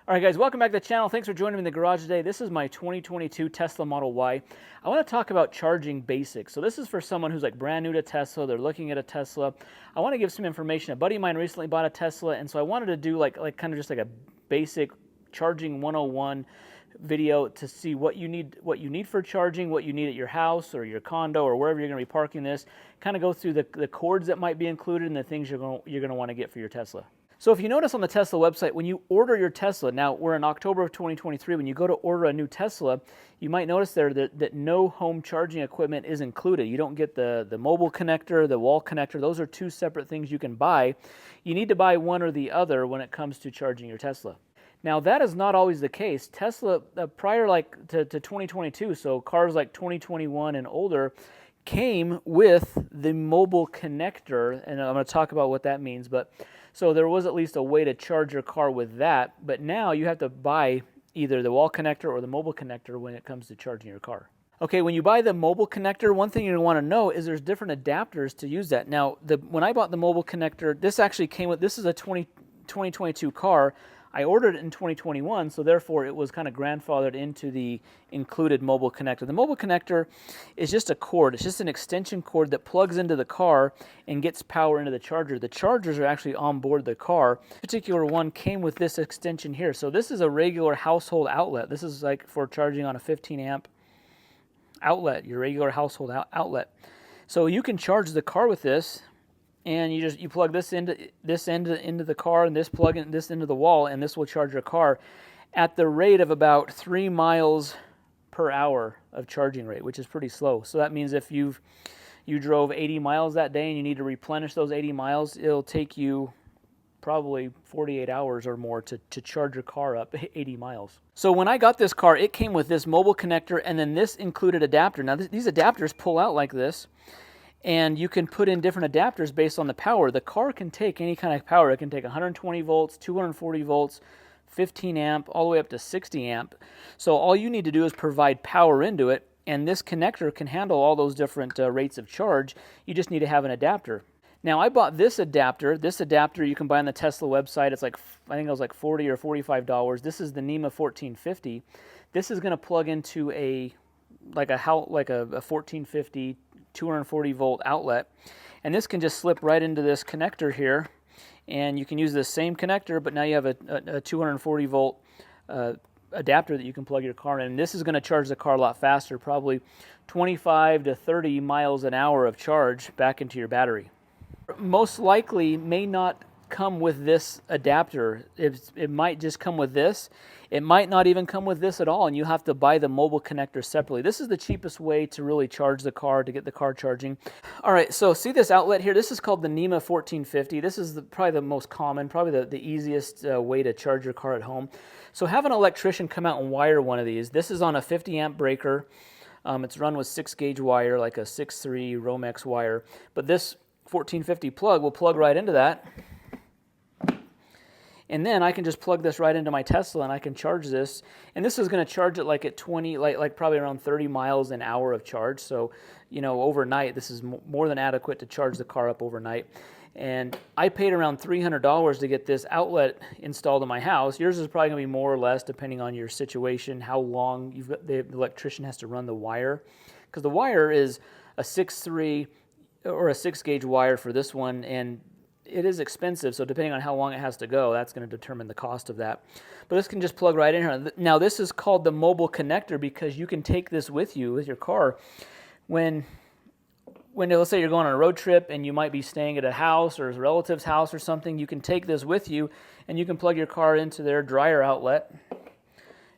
All right, guys, welcome back to the channel. Thanks for joining me in the garage today. This is my 2022 Tesla Model Y. I want to talk about charging basics. So this is for someone who's like brand new to Tesla. They're looking at a Tesla. I want to give some information. A buddy of mine recently bought a Tesla, and so I wanted to do like kind of just like a basic charging 101 video to see what you need for charging, what you need at your house or your condo or wherever you're going to be parking this. Kind of go through the cords that might be included and the things you're going to want to get for your Tesla. So if you notice on the Tesla website, when you order your Tesla, now we're in October of 2023, when you go to order a new Tesla, you might notice there that no home charging equipment is included. You don't get the mobile connector, the wall connector. Those are two separate things you can buy. You need to buy one or the other when it comes to charging your Tesla. Now that is not always the case. Tesla, prior to 2022, so cars like 2021 and older, came with the mobile connector, and I'm going to talk about what that means. But so there was at least a way to charge your car with that, but now you have to buy either the wall connector or the mobile connector when it comes to charging your car. Okay, when you buy the mobile connector, one thing you want to know is there's different adapters to use that. Now, when I bought the mobile connector, this actually came with, this is a 2022 car. I ordered it in 2021, so therefore it was kind of grandfathered into the included mobile connector. The mobile connector is just a cord. It's just an extension cord that plugs into the car and gets power into the charger. The chargers are actually on board the car. This particular one came with this extension here. So this is a regular household outlet. This is like for charging on a 15 amp outlet, your regular household outlet. So you can charge the car with this. And you plug this into the car, and this plug in this into the wall, and this will charge your car at the rate of about 3 miles per hour of charging rate, which is pretty slow. So that means if you drove 80 miles that day and you need to replenish those 80 miles, it'll take you probably 48 hours or more to charge your car up 80 miles. So when I got this car, it came with this mobile connector and then this included adapter. Now these adapters pull out like this. And you can put in different adapters based on the power. The car can take any kind of power. It can take 120 volts, 240 volts, 15 amp, all the way up to 60 amp. So all you need to do is provide power into it, and this connector can handle all those different rates of charge. You just need to have an adapter. Now I bought this adapter. This adapter you can buy on the Tesla website. It's like, I think it was like $40 or $45. This is the NEMA 1450. This is going to plug into a 1450 240 volt outlet, and this can just slip right into this connector here, and you can use this same connector, but now you have a 240 volt adapter that you can plug your car in. And this is going to charge the car a lot faster, probably 25 to 30 miles an hour of charge back into your battery. Most likely may not come with this adapter. It might just come with this. It might not even come with this at all, and you have to buy the mobile connector separately. This is the cheapest way to really charge the car, to get the car charging. All right, so see this outlet here? This is called the NEMA 1450. This is probably the most common, probably the easiest way to charge your car at home. So have an electrician come out and wire one of these. This is on a 50 amp breaker. It's run with 6-gauge wire, like a 6.3 Romex wire. But this 1450 plug will plug right into that. And then I can just plug this right into my Tesla and I can charge this. And this is going to charge it like at 20, like probably around 30 miles an hour of charge. So, you know, overnight, this is more than adequate to charge the car up overnight. And I paid around $300 to get this outlet installed in my house. Yours is probably going to be more or less depending on your situation, how long the electrician has to run the wire. Because the wire is a 6.3 or a 6-gauge wire for this one, and it is expensive, so depending on how long it has to go, that's going to determine the cost of that. But this can just plug right in here. Now, this is called the mobile connector because you can take this with you with your car. When let's say you're going on a road trip and you might be staying at a house or a relative's house or something, you can take this with you and you can plug your car into their dryer outlet,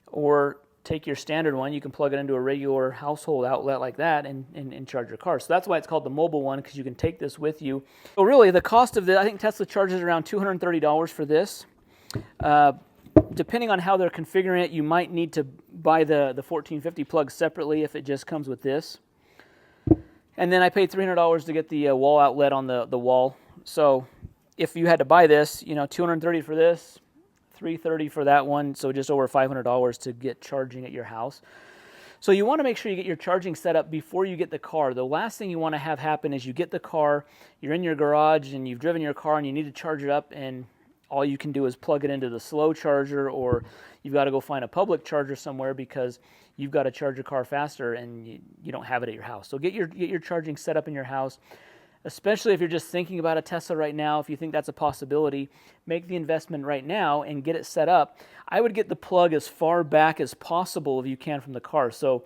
or take your standard one, you can plug it into a regular household outlet like that and charge your car. So that's why it's called the mobile one, because you can take this with you. So really the cost of this, I think Tesla charges around $230 for this. Depending on how they're configuring it, you might need to buy the 1450 plug separately if it just comes with this. And then I paid $300 to get the wall outlet on the wall. So if you had to buy this, you know, $230 for this, $330 for that one, so just over $500 to get charging at your house. So you want to make sure you get your charging set up before you get the car. The last thing you want to have happen is you get the car, you're in your garage and you've driven your car and you need to charge it up, and all you can do is plug it into the slow charger, or you've got to go find a public charger somewhere because you've got to charge your car faster and you don't have it at your house. So get your charging set up in your house, especially if you're just thinking about a Tesla right now. If you think that's a possibility, make the investment right now and get it set up. I would get the plug as far back as possible if you can from the car. So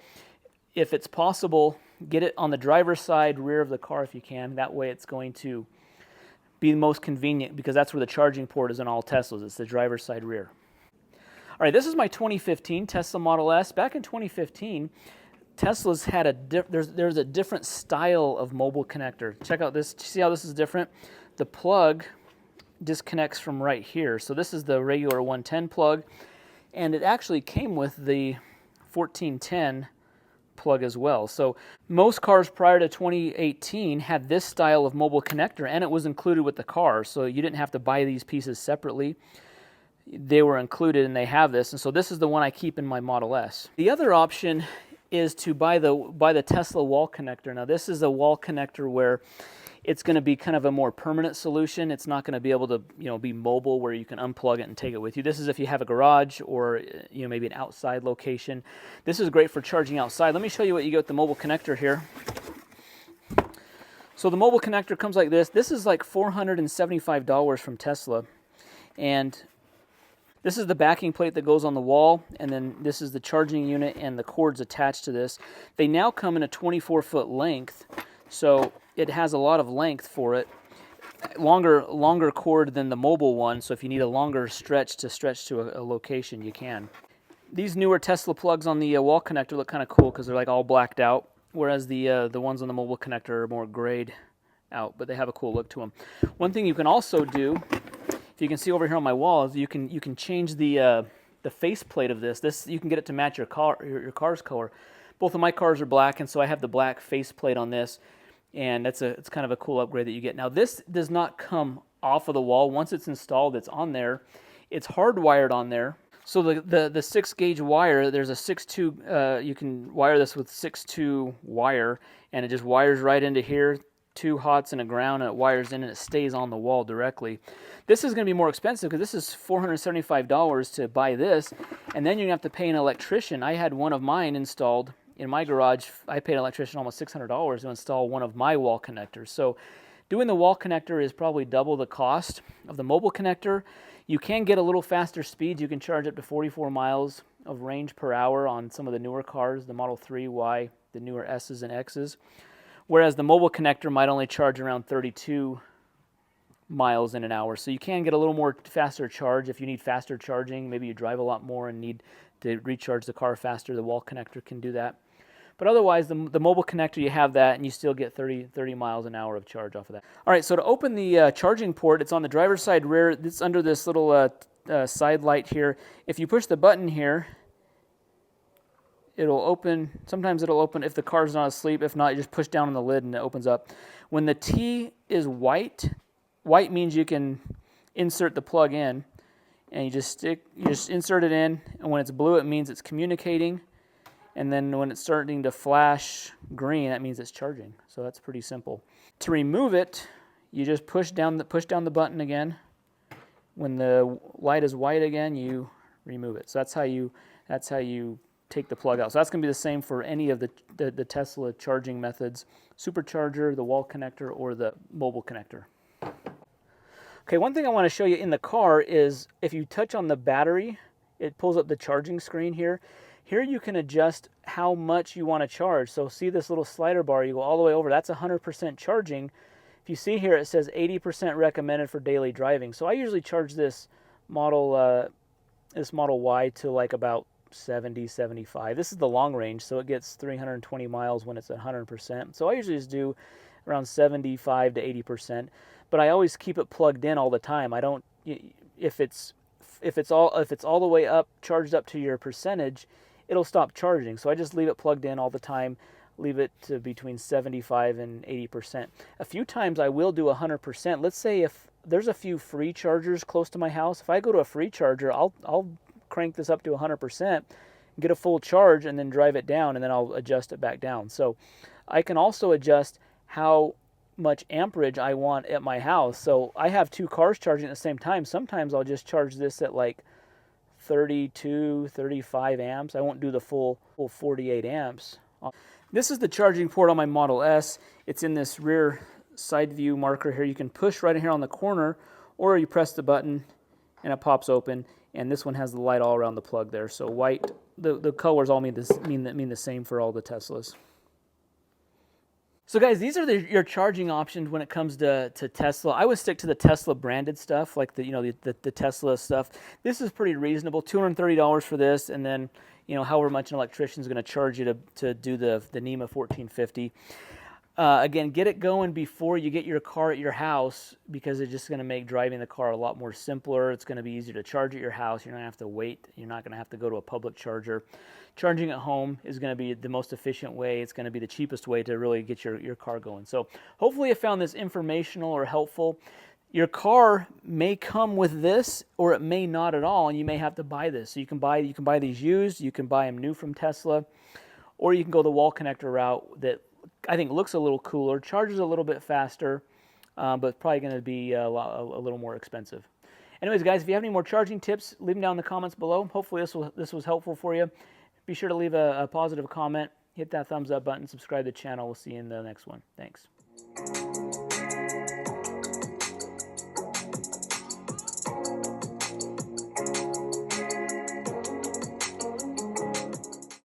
if it's possible, get it on the driver's side rear of the car if you can. That way it's going to be the most convenient, because that's where the charging port is in all Teslas. It's the driver's side rear. All right, this is my 2015 Tesla Model S. Back in 2015, Tesla's had there's a different style of mobile connector. Check out this. See how this is different? The plug disconnects from right here. So this is the regular 110 plug, and it actually came with the 1410 plug as well. So most cars prior to 2018 had this style of mobile connector, and it was included with the car. So you didn't have to buy these pieces separately. They were included, and they have this. And so this is the one I keep in my Model S. The other option is to buy the Tesla wall connector. Now this is a wall connector where it's going to be kind of a more permanent solution. It's not going to be able to, be mobile where you can unplug it and take it with you. This is if you have a garage or, maybe an outside location. This is great for charging outside. Let me show you what you get with the mobile connector here. So the mobile connector comes like this. This is like $475 from Tesla. And this is the backing plate that goes on the wall, and then this is the charging unit and the cords attached to this. They now come in a 24-foot length, so it has a lot of length for it. Longer cord than the mobile one, so if you need a longer stretch to a location, you can. These newer Tesla plugs on the wall connector look kind of cool because they're like all blacked out, whereas the ones on the mobile connector are more grayed out, but they have a cool look to them. One thing you can also do, if you can see over here on my wall, is you can change the faceplate of this. You can get it to match your car's color. Both of my cars are black, and so I have the black faceplate on this, and it's kind of a cool upgrade that you get. Now this does not come off of the wall. Once it's installed, it's on there. It's hardwired on there. So the 6-gauge wire, there's a 6.2. You can wire this with 6.2 wire, and it just wires right into here. 2 hots and a ground, and it wires in and it stays on the wall directly. This is going to be more expensive because this is $475 to buy this, and then you're going to have to pay an electrician. I had one of mine installed in my garage. I paid an electrician almost $600 to install one of my wall connectors. So doing the wall connector is probably double the cost of the mobile connector. You can get a little faster speeds. You can charge up to 44 miles of range per hour on some of the newer cars, the Model 3, Y, the newer S's and X's. Whereas the mobile connector might only charge around 32 miles in an hour. So you can get a little more faster charge if you need faster charging. Maybe you drive a lot more and need to recharge the car faster. The wall connector can do that. But otherwise, the mobile connector, you have that, and you still get 30 miles an hour of charge off of that. All right, so to open the charging port, it's on the driver's side rear. It's under this little side light here. If you push the button here, it'll open. Sometimes it'll open if the car's not asleep. If not, you just push down on the lid and it opens up. When the T is white means you can insert the plug in, and you just insert it in. And when it's blue, it means it's communicating. And then when it's starting to flash green, that means it's charging. So that's pretty simple. To remove it, you just push down the button again. When the light is white again, you remove it. So that's how you take the plug out. So that's going to be the same for any of the Tesla charging methods: supercharger, the wall connector, or the mobile connector. Okay, one thing I want to show you in the car is if you touch on the battery, it pulls up the charging screen here. Here you can adjust how much you want to charge. So see this little slider bar, you go all the way over, that's 100% charging. If you see here, it says 80% recommended for daily driving. So I usually charge this Model Y to like about 70, 75. This is the long range, so it gets 320 miles when it's at 100%. So I usually just do around 75 to 80%, but I always keep it plugged in all the time. I don't, if it's all the way up, charged up to your percentage, it'll stop charging. So I just leave it plugged in all the time, leave it to between 75 and 80%. A few times I will do 100%. Let's say if there's a few free chargers close to my house, if I go to a free charger, I'll crank this up to 100%, get a full charge, and then drive it down, and then I'll adjust it back down. So I can also adjust how much amperage I want at my house. So I have two cars charging at the same time. Sometimes I'll just charge this at like 32, 35 amps. I won't do the full 48 amps. This is the charging port on my Model S. It's in this rear side view marker here. You can push right in here on the corner, or you press the button and it pops open. And this one has the light all around the plug there. So white, the colors all mean the same for all the Teslas. So guys, these are your charging options when it comes to Tesla. I would stick to the Tesla branded stuff, like the Tesla stuff. This is pretty reasonable, $230 for this, and then however much an electrician is going to charge you to do the NEMA 1450. Again, get it going before you get your car at your house, because it's just going to make driving the car a lot more simpler. It's going to be easier to charge at your house. You're not going to have to wait. You're not going to have to go to a public charger. Charging at home is going to be the most efficient way. It's going to be the cheapest way to really get your car going. So hopefully you found this informational or helpful. Your car may come with this, or it may not at all, and you may have to buy this. So you can buy these used, you can buy them new from Tesla, or you can go the wall connector route that I think looks a little cooler, charges a little bit faster, but probably going to be a little more expensive. Anyways, guys, if you have any more charging tips, leave them down in the comments below. Hopefully this was helpful for you. Be sure to leave a positive comment, hit that thumbs up button, subscribe to the channel. We'll see you in the next one. Thanks.